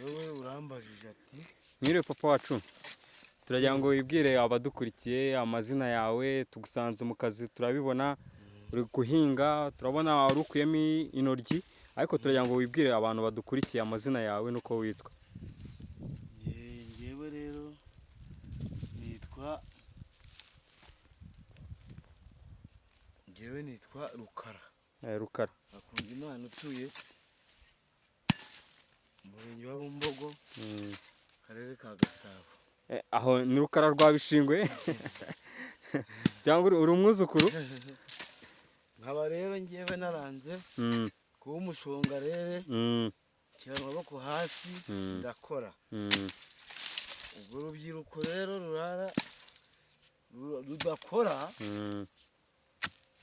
wewe urambajije ati mwiriwe papa wacu turagira ngo wibwire abadukurikiye amazina yawe tugusanze mu kazi turabibona uri guhinga turabona wari ukuyemo intoryi ariko turagira ngo wibwire abantu badukurikiye amazina yawe nuko witwa. Ngewe rero nitwa Rukara. Rukara Akunda Imana utuye Umurenge wa Bumbogo, Akarere ka Gasabo. aho ni Rukara rwa Bishingwe cyangwa uri umwuzukuru? Nkaba rero ngewe naranze kuba umushongarere, nshyira amaboko hasi ndakora. Ubwo urubyiruko rero rudakora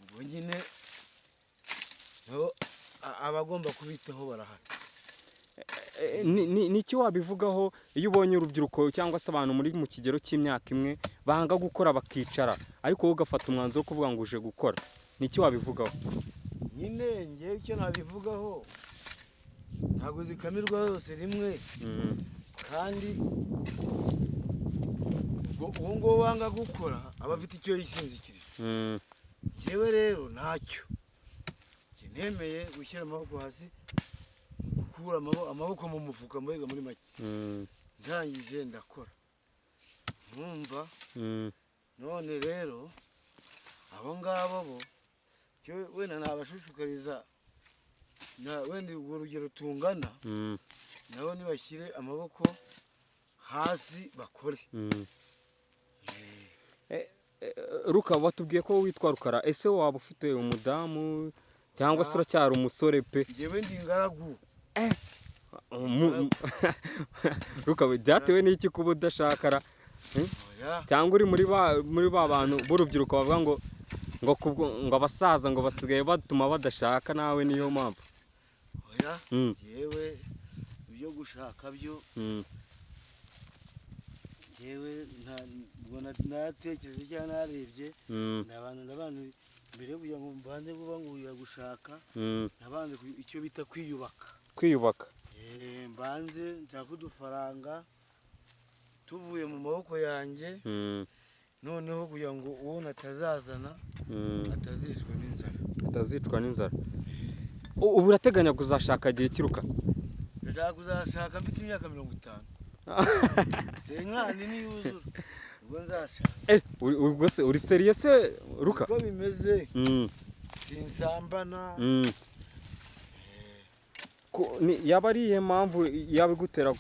ubwo nyine abagomba kubitaho barahari. Ni iki wabivugaho iyo ubonye urubyiruko cyangwa se abantu muri mu kigero cy'imyaka imwe banga gukora bakicara ariko wowe ugafata umwanzuro wo kuvuga ngo uje gukora, ni iki wabivugaho? Nyine ngewe icyo nabivugaho ntabwo zikamirwa yose rimwe, kandi uwo nguwo wanga gukora aba afite icyo yishingikirije. Ngewe rero ntacyo nemeye gushyira amaboko hasi, gukura amaboko mu mufuka mbega muri make, ndangije ndakora nkumva. None rero abo ngabo bo wenda nabashishikariza, wenda urwo rugero tungana nabo nibashyire amaboko hasi bakore. Ruka watubwiye ko witwa Rukara, ese waba ufite umudamu cyangwa se uracyari umusore pe? Ngewe ndi ingaragu. Ruka byatewe n'iki kuba udashakara cyangwa uri muri ba bantu b'urubyiruko bavuga ngo abasaza ngo basigaye batuma badashaka, nawe niyo mpamvu? Oya, yewe ibyo gushaka byo yewe naratekereje cyangwa narebye n'abantu mbere yo kugira ngo mbanze vuba ngo uya gushaka nabanze icyo bita kwiyubaka. Mbanze nshaka udufaranga tuvuye mu maboko yanjye, noneho kugira ngo uwo natazazana atazicwa n'inzara. Ubu urateganya kuzashaka gihe kiruka? Ndashaka kuzashaka mfite imyaka 50. Senkani niyuzura ubwo nzashaka. Ubwo se uri serious Ruka? Uko bimeze sinsambana. Yaba ari iyihe mpamvu yabigutera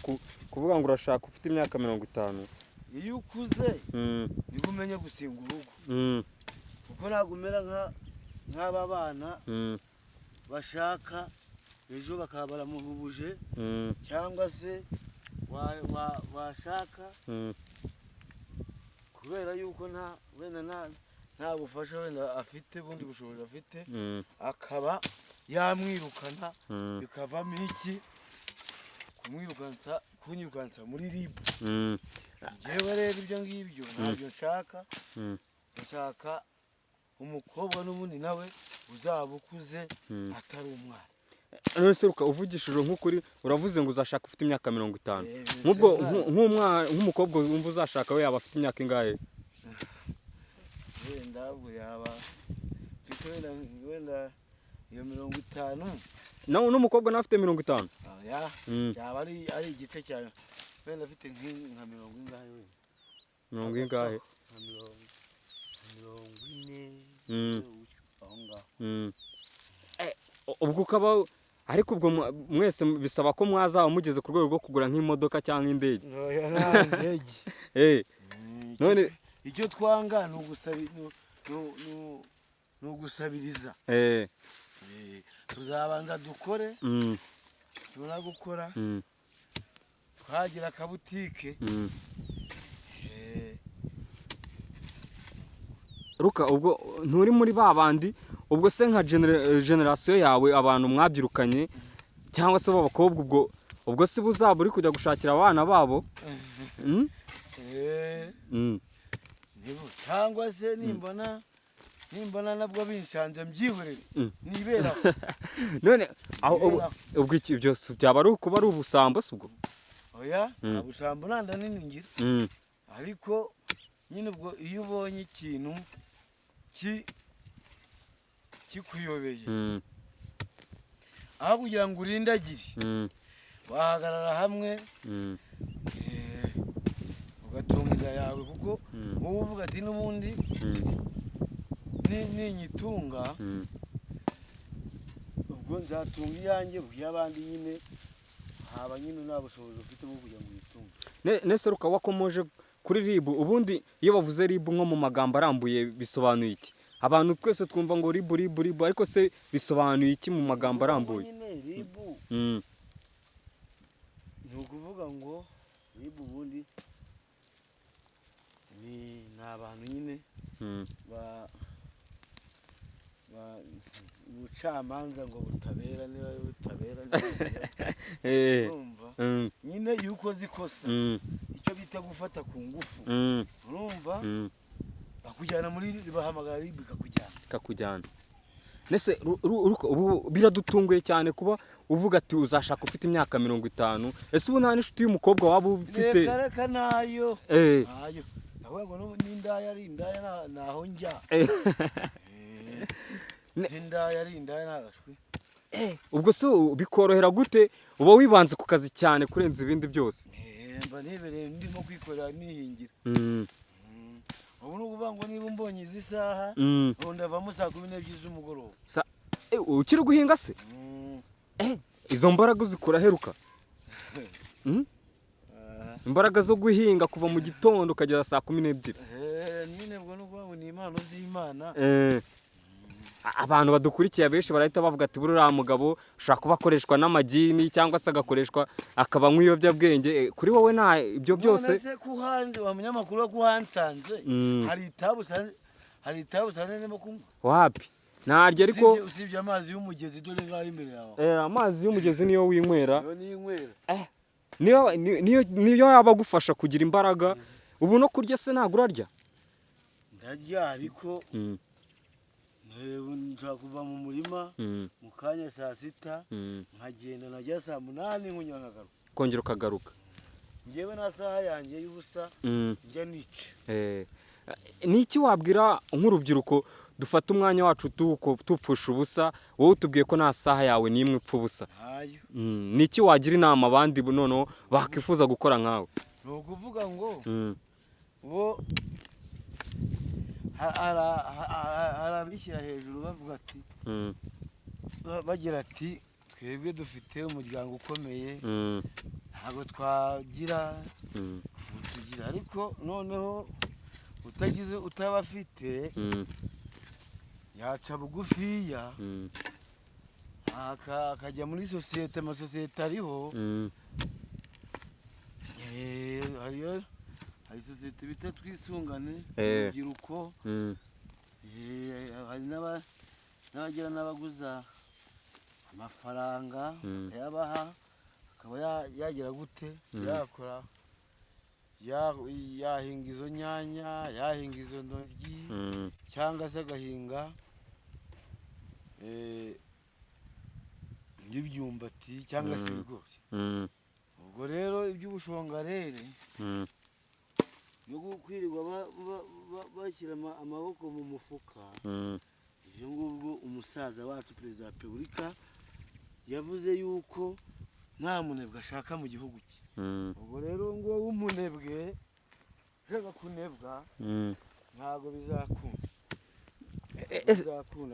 kuvuga ngo urashaka ufite imyaka 50? Iyo ukuze niba umenya gusinga urugo, kuko ntabwo umera nk'aba bana bashaka ejo bakaba baramuhubuje, cyangwa se washaka kubera yuko wenda nta bufasha wenda afite, bundi bushobozi afite, akaba yamwirukana bikavamo iki? Kunyirukansa muri ribu. Ngewe rero ibyo ngibyo ntabyo nshaka. Nshaka umukobwa n'ubundi nawe uzaba ukuze atari umwana. None se Ruka uvugishije nk'ukuri uravuze ngo uzashaka ufite imyaka 50. Nk'umukobwa wumva uzashaka we yaba afite imyaka ingahe? Wenda ubwo yaba wenda iyo 50. Nawe n'umukobwa nawe afite 50? Yaba ari igice cyawe, wenda afite nka 40 ingahe wenda. 40 ingahe? 40 aho ngaho. Ubwo ukaba ariko ubwo mwese bisaba ko mwazaba mugeze ku rwego rwo kugura nk'imodoka cyangwa indege? Oya, nta ndege. None icyo twanga ni ugusabiriza. Tuzabanza dukore, tubona gukora twagira akabutike. Ruka ubwo nturi muri ba bandi ubwo se nka generasiyo yawe abantu mwabyirukanye cyangwa se b'abakobwa ubwo si buzaba uri kujya gushakira abana babo? Cyangwa se nimbona nabwo binsanze mbyihorere niberaho. None ubwo iki byose byaba ari kuba ari ubusambo se ubwo? oya nta busambo nta nda nini ngira ariko nyine ubwo iyo ubonye ikintu kikuyobeye aho kugira ngo urindagire wahagarara hamwe ugatunga inda yawe kuko wowe uvuga ati n'ubundi ninyitunga ubwo nzatunga iyanjye iy'abandi nyine haba nyine nta bushobozi ufite bwo kugira ngo uyitunge. Nese Ruka wakomoje kuri RIB, ubundi iyo bavuze RIB nko mu magambo arambuye bisobanuye iki? Abantu twese twumva ngo RIB ariko se bisobanuye iki mu magambo arambuye? RIB ni ukuvuga ngo RIB ubundi ni abantu nyine ubucamanza ngo butabera niba butabera urumva nyine iyo ukoze ikosa icyo bita gufata ku ngufu urumva bakujyana muri bahamagara RIB ikakujyana. Nese ubu biradutunguye cyane kuba uvuga ati uzashaka ufite imyaka 50. Ese ubu nta n'inshuti y'umukobwa waba ufite? Reka nayo ahubwo n'indaya ari indaya naho njya indaya ari indaya nagashwe. Ubwo se bikorohera gute uba wibanze ku kazi cyane kurenza ibindi byose? Mba nibereye ndimo kwikorera nihingira. Ubu nukuvuga ngo niba mbonye izi saha ndavamo saa 12 z'umugoroba. Ukiri guhinga se? Izo mbaraga zikura heruka? Imbaraga zo guhinga kuva mu gitondo ukageza saa 12. Nyine ubwo nukuvuga ngo ni impano z'Imana. Abantu badukurikiye benshi barahita bavuga ati buriya mugabo ushaka kuba akoreshwa n'amagini cyangwa se agakoreshwa akaba nk'iyobyabwenge. Kuri wowe nta ibyo byose? None se kuhanze wa munyamakuru wo kuhansanze hari itabu sanze ndimo kunywa. Wapi? Naryo ariko usibye amazi y'umugezi dore ngaho imbere yawe. Amazi y'umugezi niyo winywera. Niyo niyo yaba gufasha kugira imbaraga. Ubu no kurya se ntabwo urarya? Ndarya ariko nshaka kuva mu murima mu kanya saa 6 nkagenda najya saa 8 nkunywa nkagaruka. Kongera ukagaruka. Ngewe na saha yanjye y'ubusa njya nica. Niki wabwira nk'urubyiruko dufata umwanya wacu tupfusha ubusa, wowe utubwiye ko nta saha yawe n'imwe ipfa ubusa? Niki wagira inama abandi noneho bakifuza gukora nkawe? Ni ukuvuga ngo bo harabishyira hejuru bavuga ati bagira ati twebwe dufite umuryango ukomeye ntabwo twagira tugira, ariko noneho utaba afite yaca bugufiya akajya muri sosiyete, amasosiyete ariho hari sosiyete bita Twisungane urubyiruko, hari n'abagira n'abaguza amafaranga yabaha akaba yagira gute yakora yahinga izo nyanya, yahinga izo ntoryi cyangwa se agahinga nk'ibyumbati cyangwa se ibigori. Ubwo rero iby'ubushongarere no kwirirwa bashyira amaboko mu mufuka, ibyo ngubwo umusaza wacu Perezida wa Repubulika yavuze yuko nta munebwe ashaka mu gihugu cye. Ubwo rero ngo umunebwe ushaka kunebwa ntabwo bizakunda.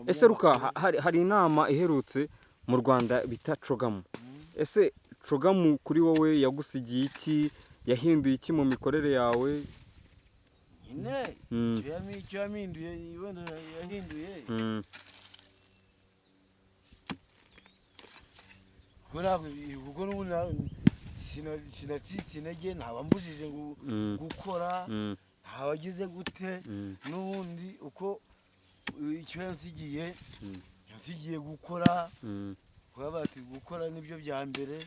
Ese Ruka, hari inama iherutse mu Rwanda bita Cogamu. Ese Cogamu kuri wowe yagusigiye iki? Yahinduye iki mu mikorere yawe? Nyine icyo yahinduye wenda yahinduye kuko n'ubundi sinacitse intege, ntabambujije gukora, ntabagize gute, n'ubundi uko icyo yansigiye gukora, kuba bati gukora nibyo bya mbere.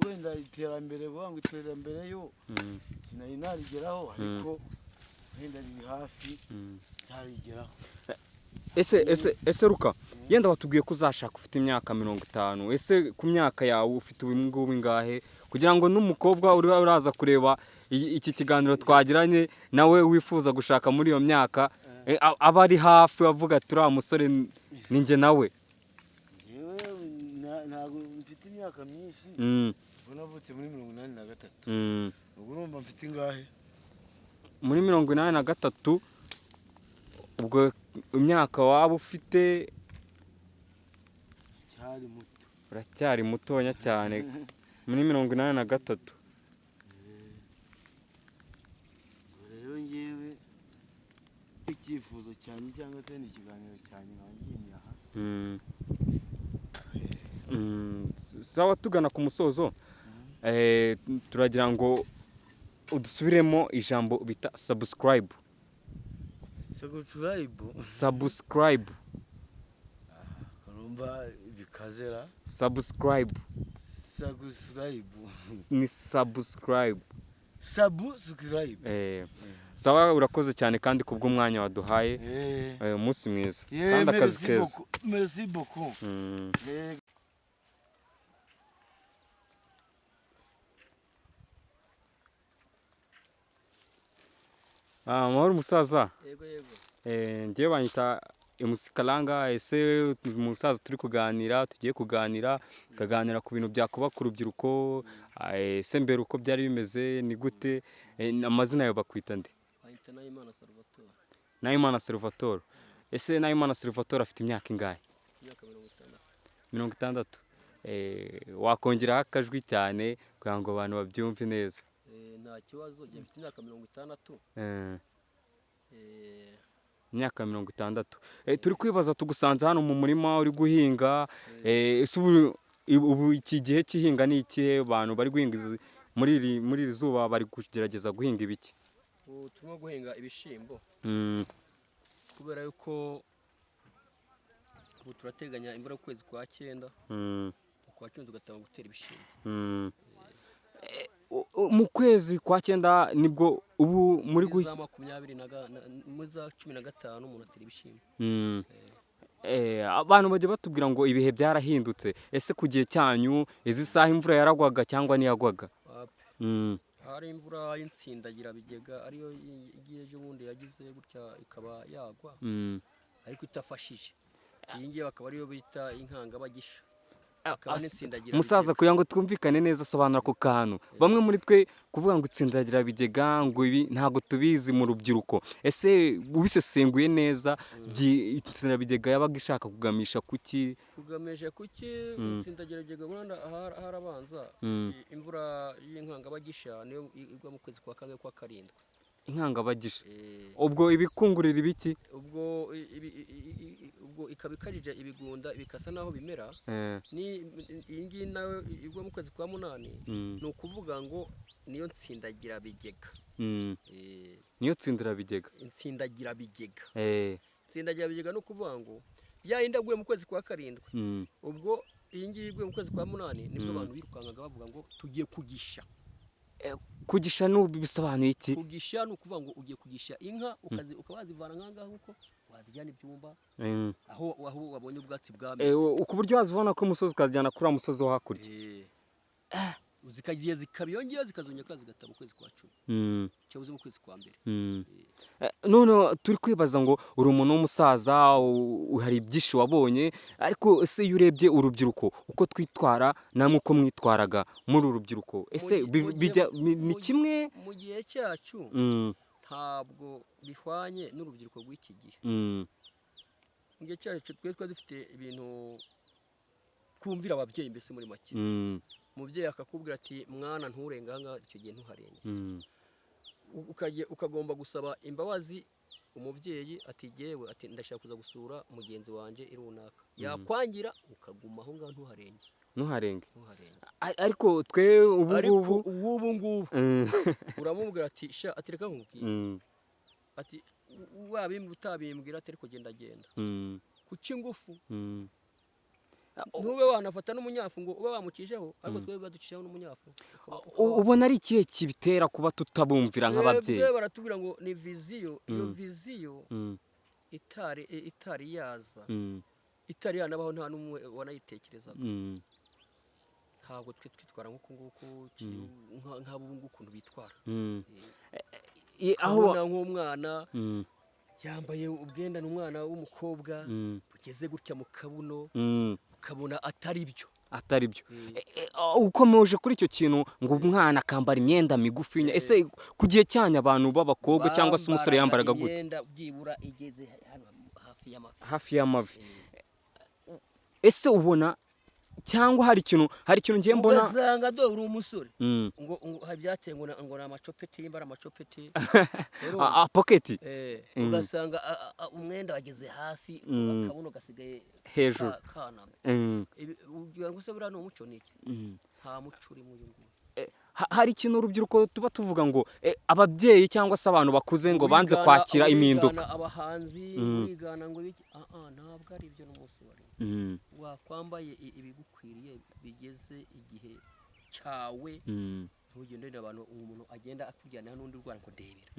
Wenda iterambere vuga ngo iterambere yo sinari narigeraho, ariko wenda riri hafi cyarigeraho. ese Ruka yenda watubwiye ko uzashaka ufite imyaka 50, ese ku myaka yawe ufite ubu ngubu ingahe kugira ngo n'umukobwa uraza kureba iki kiganiro twagiranye nawe wifuza gushaka muri iyo myaka aba ari hafi avuga ati uriya musore ni njye nawe. ntabwo mfite imyaka myinshi ubwo navutse muri 83 ubwo urumva mfite ingahe muri 83 ubwo imyaka waba ufite uracyari mutonya cyane muri 83. rero ngewe icyifuzo cyane cyangwa se ikiganiro cyane nkangiye aha sawa tugana ku musozo turagira ngo udusubiremo ijambo bita subscribe. Karumba bikazera subscribe ni subscribe. Sawa urakoze cyane kandi kubw'umwanya waduhaye umunsi mwiza kandi akazi keza. Merci beaucoup. Amahoro musaza. Yego. Ngiye banyita MC Kalanga. Ese musaza turi kuganira tugiye kuganira ku bintu byakubaka urubyiruko. Ese mbere uko byari bimeze ni gute? Amazina yawe bakwita nde? Bayita Nahimana Salvatore. Nahimana Salvatore. Ese Nahimana Salvatore afite imyaka ingahe? Imyaka 60. Wakongeraho akajwi cyane kugira ngo abantu babyumve neza. Nta kibazo njye mfite imyaka 60. Imyaka 60. Turi kwibaza tugusanze hano mu murima uri guhinga. Ese ubu iki gihe cy'ihinga ni ikihe? Abantu bari guhinga muri iri zuba bari kugerageza guhinga ibiki? Turimo guhinga ibishimbo kubera yuko ubu turateganya imvura y'ukwezi kwa 9 kwa 10 tugatanga gutera ibishimbo. Mu kwezi kwa 9 nibwo ubu muri za 15 umuntu atera ibishimbo. Abantu bajya batubwira ngo ibihe byarahindutse. Ese ku gihe cyanyu izi saha imvura yaragwaga cyangwa ntiyagwaga? Hari imvura y'insindagira bigega ariyo igiye ejo bundi yagize gutya ikaba yagwa ariko itafashije. Iyi ngiye bakaba ariyo bita inkangabagisha. Musaza kugira ngo twumvikane neza sobanura ku kantu. Bamwe muri twe kuvuga ngo itsindagira bigega ngo ibi ntago tubizi mu rubyiruko. Ese ubisesenguye neza itsindagira bigega yabaga ishaka kugamisha kuki? Kugamisha kuki itsindagira bigega buranda harabanza imvura y'inkangabagisha niyo igwa mu kwezi kwa 4 kwa 7. Inkangabagisha ubwo ibikungurira ibiki? Ubwo ikabikajije ibigunda bikasa naho bimera ni ingi nayo igwa mu kwezi kwa 8 no kuvuga ngo niyo ntsindagira bigega. Niyo tsindira bigega. Intsindagira bigega. Intsindagira bigega no kuvuga ngo yaindaguye mu kwezi kwa 7 ubwo ingi igwe mu kwezi kwa 8 nibwo abantu birukangaga bavuga ngo tugiye kugisha. Kugisha bisobanuye iki? Kugisha no kuvuga ngo ugiye kugisha inka ukabazivana nkanga huko wazijyana ibyumba aho wabonye ubwatsi bwameze ku buryo wazivana ko umusozi ukazijyana kuri umusozi wo hakurya. Zikagiye zikabiyongera zikazongera zigataba ukwezi kwa 10 cyabuze mu kwezi kwa 2. None turi kwibaza ngo uri umuntu w'umusaza hari ibyinshi wabonye ariko ese iyo urebye urubyiruko uko twitwara namwe uko mwitwaraga muri urubyiruko ese ni kimwe mu gihe cyacu ntabwo bihwanye n'urubyiruko rw'iki gihe. Mu gihe cyacu twe dufite ibintu kumvira ababyeyi mbese muri make. Umubyeyi akakubwira ati mwana nturenga hanga icyo gihe ntuharenge. Ukagomba gusaba imbabazi umubyeyi ati yewe ati ndashaka kuza gusura mugenzi wanje irunaka. Yakwangira ukaguma aho ngaho ntuharenge. Ariko twe ubu ngubu uramubwira ati sha atereka nkubwiye ati wabimbira utabimbwira ati ariko genda kuki ngufu ntube wanafata n'umunyafu ngo ube wamucisheho ariko twebwe baducishaho n'umunyafu. Ubona ari ikihe kibitera kuba tutabumvira nk'ababyeyi? Twebwe baratubwira ngo ni viziyo iyo viziyo itari yaza itari yanabaho nta n'umwe wanayitekerezaga ntabwo twe twitwara nk'uku nguku nk'abo ngubu ukuntu bitwara aho nk'umwana yambaye ubwenda n'umwana w'umukobwa ugeze gutya mu kabuno ukabona atari byo ukomeje kuri icyo kintu ngo umwana akambara imyenda migufinya ese ku gihe cyanya abantu b'abakobwa cyangwa se umusore yambaraga gute imyenda byibura igeze hafi y'amavi ese ubona cyangwa hari ikintu ngiye mbona ugasanga do uri umusore ngo habyateye ngo ni amacopeti y'imbara amacopeti pocket ugasanga umwenda wageze hasi akabuno gasigaye hejuru kanama ugira ngo se buriya ni umuco n'iki nta muco uri mu ngubu hari ikintu urubyiruko tuba tuvuga ngo ababyeyi cyangwa se abantu bakuze ngo banze kwakira impinduka abahanzi bigana ngo ntabwo ari ibyo n'umunsi wari wakwambaye ibigukwiriye bigeze igihe cyawe ntugende abantu umuntu agenda akujyana n'undi urwara ngo ndebera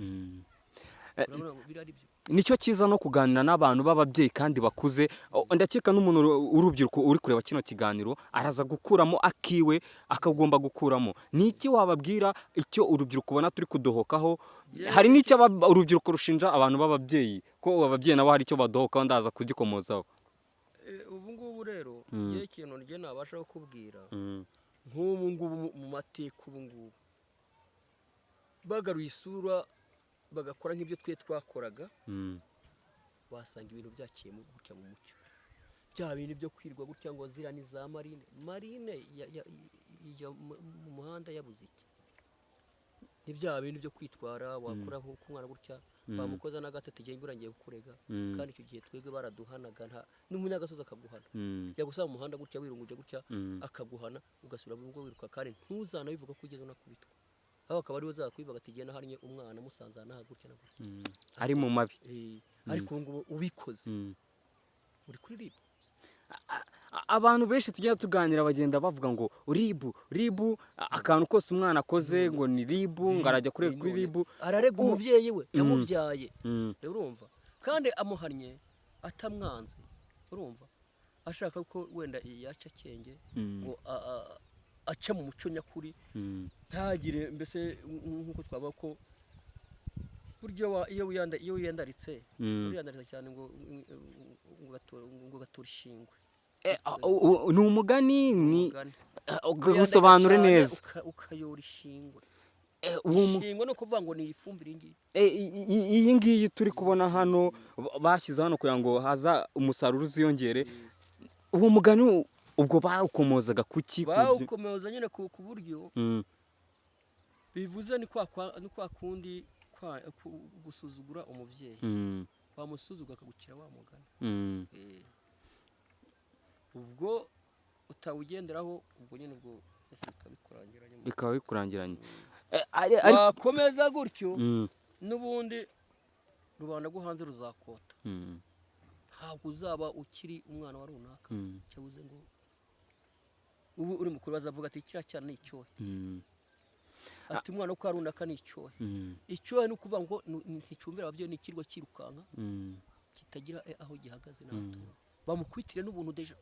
nicyo cyiza no kuganira n'abantu b'ababyeyi kandi bakuze ndakeka n'umuntu urubyiruko uri kureba kino kiganiro araza gukuramo akiwe akagomba gukuramo niki wababwira icyo urubyiruko ubona turi kudohokaho hari n'icyo urubyiruko rushinja abantu b'ababyeyi ko ababyeyi nabo hari icyo badohokaho ndaza kugikomozaho ubu ngubu rero igihe ikintu njye nabasha kukubwira nk'ubu ngubu mu mateka ubu ngubu bagaruye isura bagakora nk'ibyo twe twakoraga wasanga ibintu byaciye gutya mu mucyo bya bintu byo kwirwa gutya ngo zira ni za marine ijya mu muhanda yabuze iki ni bya bintu byo kwitwara wakora nk'umwana gutya bamukoza n'agatatu igihe imvura ngiye kukurega kandi icyo gihe twebwe baraduhanaga n'umunyagasozi akaguhana yagusaba mu muhanda gutya wirunguje gutya akaguhana ugasubira mu rugo wiruka kandi ntuzanabivuga ko ugeze unakubitwa aho akaba ariwe uzakwiba agatigena hariye umwana musanze nahagutya ari mu mabi ariko ngo ubikoze uri kuri ribu abantu benshi tugenda tuganira bagenda bavuga ngo ribu akantu kose umwana akoze ngo ni ribu ngo arajya kuri ribu ararega umubyeyi we yamubyaye urumva kandi amuhannye atamwanze urumva ashaka ko wenda yaca akenge ngo aca mu muco nyakuri ntagire mbese nk'uko twavuga ko buryo iyo wiyandaritse wiyandaritse cyane ngo gatura ishingwe ni umugani ni gusobanure neza ukayora ishingwe ishingwe no kuvuga ngo ni ifumbire iyi ngiyi turi kubona hano bashyize hano kugira ngo haza umusaruro uziyongere uwo mugani ubwo bawukomozaga kuki bawukomoza nyine ku buryo bivuze ni kwa kundi gusuzugura umubyeyi wamusuzugura akagukira wa mugani ubwo utawugenderaho ubwo nyine ubwo bikaba bikurangiranye wakomeza gutyo n'ubundi rubanda rwo hanze ruzakota ntabwo uzaba ukiri umwana wa runaka cyabuze ngo ubu uri mukuru bazavuga ati kiriya cyane ni icyohe ati umwana wo kwa runaka ni icyohe icyohe ni ukuvuga ngo nticyumvira ababyeyi n'ikirwa cyirukanka kitagira aho gihagaze n'abatura bamukubitire n'ubuntu deja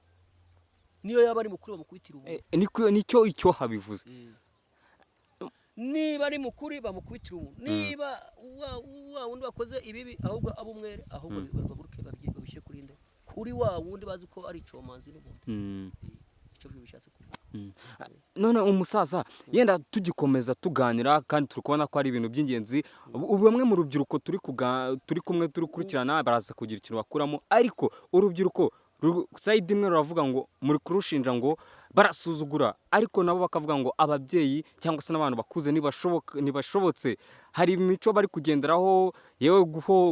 niyo yaba ari mukuru bamukubitira ubuntu nicyo icyoha bivuze niba ari mukuri bamukubitira ubuntu niba wa wundi wakoze ibibi ahubwo abo umwere ahubwo baguruke babishyire kuri nde kuri wa wundi bazi ko ari icyomanzi n'ubundi icyo bishatse kuvuga none umusaza yenda tugikomeza tuganira kandi turi kubona ko ari ibintu by'ingenzi bamwe mu rubyiruko turi kumwe turi kurikirana baraza kugira ikintu bakuramo ariko urubyiruko sayidi imwe ruravuga ngo muri kurushinja ngo barasuzugura ariko nabo bakavuga ngo ababyeyi cyangwa se n'abantu bakuze ntibashobotse hari imico bari kugenderaho yewe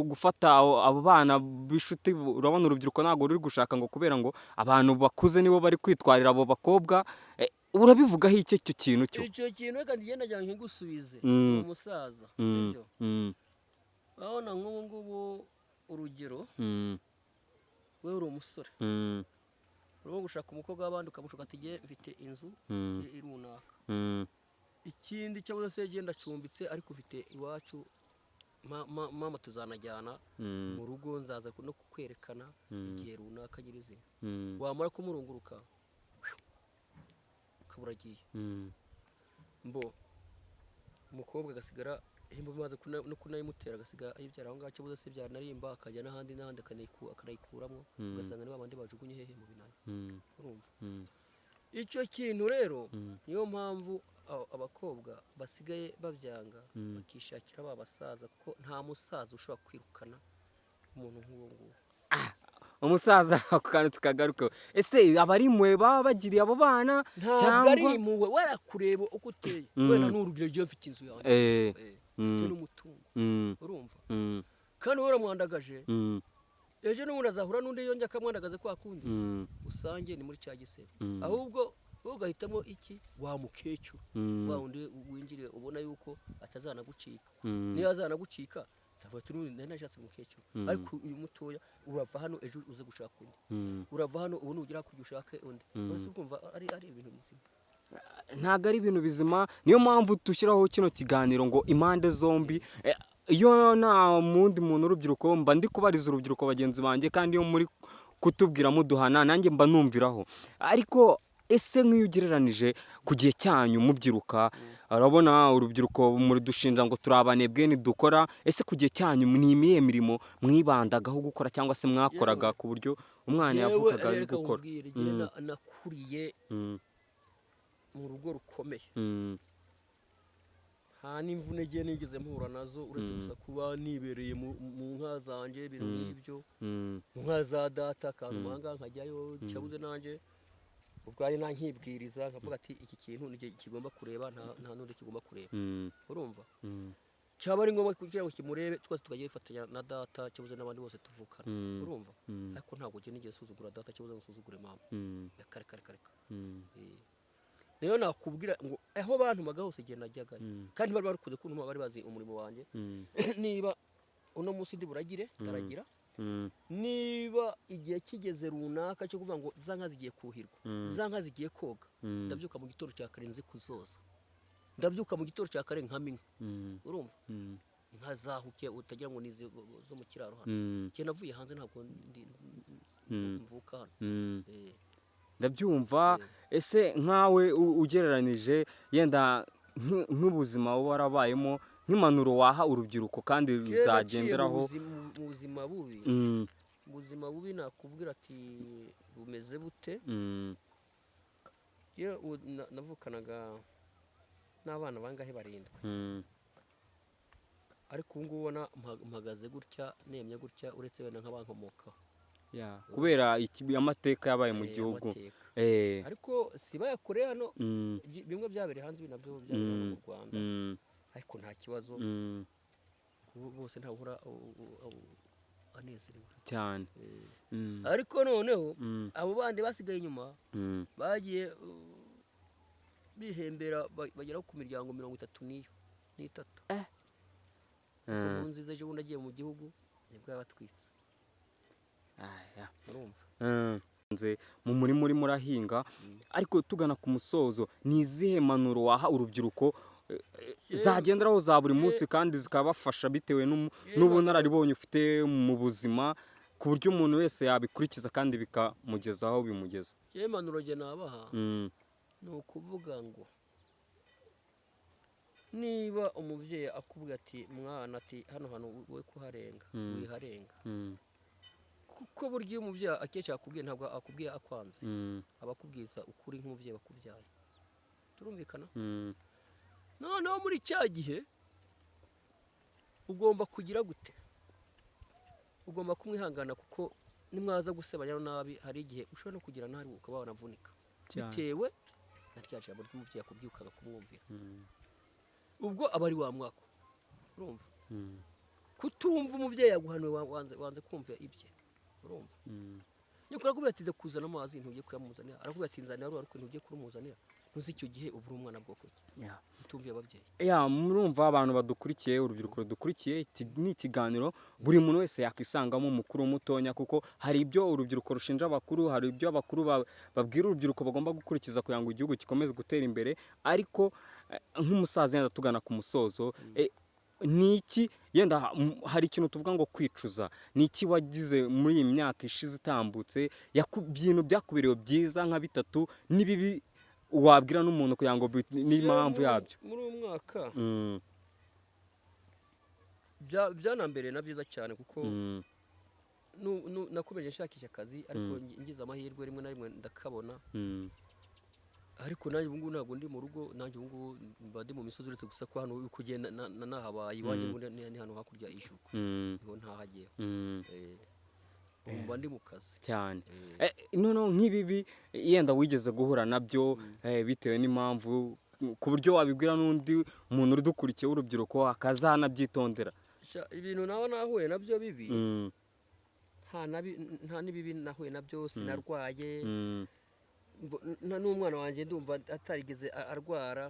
gufata abo bana b'inshuti urabona urubyiruko ntabwo ruri gushaka ngo kubera ngo abantu bakuze nibo bari kwitwarira abo bakobwa urabivugaho icyo kintu cyo icyo kintu reka ngenda njya nkigusubize umusaza sibyo urabona nk'ubu ngubu urugero we uri umusore urimo gushaka umukobwa w'abandi ukamushuka ati ngiye mfite inzu runaka ikindi cyangwa se genda acumbitse ariko ufite iwacu mama tuzanajyana mu rugo nzaza no kukwerekana igihe runaka nyirizina wamara kumurunguruka ukabura agiye mbo umukobwa agasigara himba bimaze no kunayimutera agasigara ayibyara aho ngaho cyabuze se byanarimba akajya n'ahandi akanayikuramo ugasanga ni babandi bajugunye hehe mu binani urumva icyo kintu rero niyo mpamvu abakobwa basigaye babyanga bakishakira ba basaza kuko nta musaza ushobora kwirukana umuntu nk'uwo nguwo umusaza ako kantu tukagaruka ese abari impuhwe baba bagiriye abo bana ntabwo ari impuhwe warakureba uko uteye wenda n'urugero igihe ufite inzu yawe ufite n'umutungo urumva kandi waramwandagaje ejo n'ubundi azahura n'undi yongera akamwandagaza kwa kundi usange ni muri cya gisebe ahubwo ugahitamo iki wa mukecuru wa wundi winjiriye ubona yuko atazanagucika niyo azanagucika zavuga ati n'ubundi nari nashatse umukecuru ariko uyu mutoya urava hano ejo uze gushaka undi urava hano ubu nugira kujya ushake undi bose ukumva ari ibintu bizima ntabwo ari ibintu bizima niyo mpamvu dushyiraho kino kiganiro ngo impande zombi iyo nta mundi muntu urubyiruko mba ndi kubariza urubyiruko bagenzi banjye kandi iyo muri kutubwira muduhana nanjye mba numviraho ariko ese nk'iyo ugereranije ku gihe cyanyu mubyiruka urabona urubyiruko muri dushinja ngo turi abanebwe ntidukora ese ku gihe cyanyu ni imihe mirimo mwibandagaho gukora cyangwa se mwakoraga ku buryo umwana yavukaga ari gukora nakuriye mu rugo rukomeye nta n'imvune igihe nigeze mpura nazo uretse gusa kuba nibereye mu nka zanjye ibintu nk'ibyo mu nka za data akantu mpanga nkajyayo cyabuze nanjye ubwayo nkibwiriza nkavuga ati iki kintu ni kigomba kureba nta n'undi kigomba kureba urumva cyaba ari ngombwa kugira ngo kimurebe twese tukagiye ifatanya na data cyabuze n'abandi bose tuvukana urumva ariko ntabwo ugiye nigeze usuzugura data cyabuze ngo usuzugure mama kare rero nakubwira ngo aho bantumaga hose igihe najyagayo kandi bari barukuze kuntuma bari bazi umurimo wanjye niba uno munsi ndi buragire ndaragira niba igihe kigeze runaka cyo kuvuga ngo za nka zigiye kuhirwa za nka zigiye koga ndabyuka mu gitondo cya kare nzi kuzoza ndabyuka mu gitondo cya kare nkaminywa urumva inka zahukiye utagira ngo ni zo mu kiraro hano njye navuye hanze ntabwo mvuka hano ndabyumva ese nkawe ugereranije yenda nk'ubuzima uba warabayemo nk'impanuro waha urubyiruko kandi ruzagenderaho ubuzima bubi nakubwira ati bumeze bute navukanaga n'abana bangahe barindwi ariko ubu ngubu ubona mpagaze gutya nemye gutya uretse wenda nk'abankomokaho kubera amateka yabaye mu gihugu ariko si bayakore hano bimwe byabereye hanze ibi nabyo byabereye mu Rwanda ariko nta kibazo bose ntawuhora anezerewe cyane ariko noneho abo bandi basigaye inyuma bagiye bihembera bagera ku miryango 33 ubu nziza ejo bundi agiye mu gihugu nibwo yabatwitse mu murima urimo urahinga ariko tugana ku musozo ni izihe mpanuro waha urubyiruko zagenderaho za buri munsi kandi zikabafasha bitewe n'ubunararibonye ufite mu buzima ku buryo umuntu wese yabikurikiza kandi bikamugeza aho bimugeza impanuro njye nabaha ni ukuvuga ngo niba umubyeyi akubwira ati mwana ati hano we kuharenga wiharenga kuko burya iyo umubyeyi akenshi akubwiye ntabwo akubwiye akwanze aba akubwiza ukuri nk'umubyeyi wakubyaye turumvikana noneho muri cya gihe ugomba kugira gute ugomba kumwihangana kuko nimwaza gusebanya nabi hari igihe ushobora no kugira nabi ukaba wanavunika bitewe na rya jambo ry'umubyeyi akubwiye ukaga kumwumvira ubwo aba ari wa mwaka urumva kutumva umubyeyi yaguhanuye wanze kumva ibye urumva nyoko arakubwira ati kuzana amazi ntujye kuyamuzanira arakubwira ati nzanira ariko ntujye kurumuzanira ntuzi icyo gihe ubura umwana bwoko utumviye ababyeyi murumva abantu badukurikiye urubyiruko rudukurikiye ni ikiganiro buri muntu wese yakwisangamo umukuru mutonya kuko hari ibyo urubyiruko rushinja abakuru hari ibyo abakuru babwira urubyiruko bagomba gukurikiza kugira ngo igihugu gikomeze gutera imbere ariko nk'umusaza yenda tugana ku musozo ni iki yenda hari ikintu tuvuga ngo kwicuza, ni iki wagize muri iyi myaka ishize itambutse ibintu byakubereye byiza nka bitatu n'ibibi wabwira n'umuntu kugira ngo n'impamvu yabyo? muri uyu mwaka byanambereye na byiza cyane kuko nakomeje nshakisha akazi ariko ngize amahirwe rimwe na rimwe ndakabona, ariko nanjye ubu ngubu ntabwo ndi mu rugo, nanjye ubu ngubu mba ndi mu misozi uretse gusa ko hano kugenda nahabaye iwanjye ni hano hakurya y'ishuka niho ntahagiye, mba ndi mu kazi cyane. Noneho nk'ibibi yenda wigeze guhura nabyo bitewe n'impamvu ku buryo wabibwira n'undi muntu udukurikiye w'urubyiruko akazanabyitondera? Ibintu nawe nahuye nabyo bibi nta n'ibibi nahuye nabyo, sinarwaye n'umwana wanjye ndumva atarigeze arwara,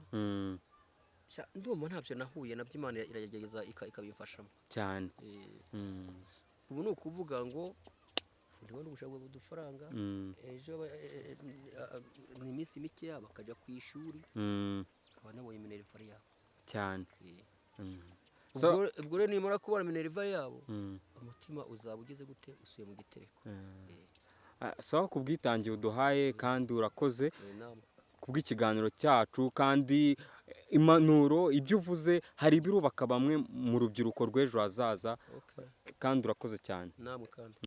ndumva ntabyo nahuye nabyo, Imana iragerageza ikabifashamo cyane. ubu ni ukuvuga ngo ndimo no gushaka udufaranga, ejo ni iminsi mikeya bakajya ku ishuri, nkaba nabonye minerivare yabo cyane. ubwo rero nimara kubona minerivare yabo umutima uzaba ugeze gute, usuye mu gitereko. Sawa ku bwitange uduhaye kandi urakoze ku bw'ikiganiro cyacu, kandi impanuro ibyo uvuze hari ibirubaka bamwe mu rubyiruko rw'ejo hazaza, kandi urakoze cyane. Namwe kandi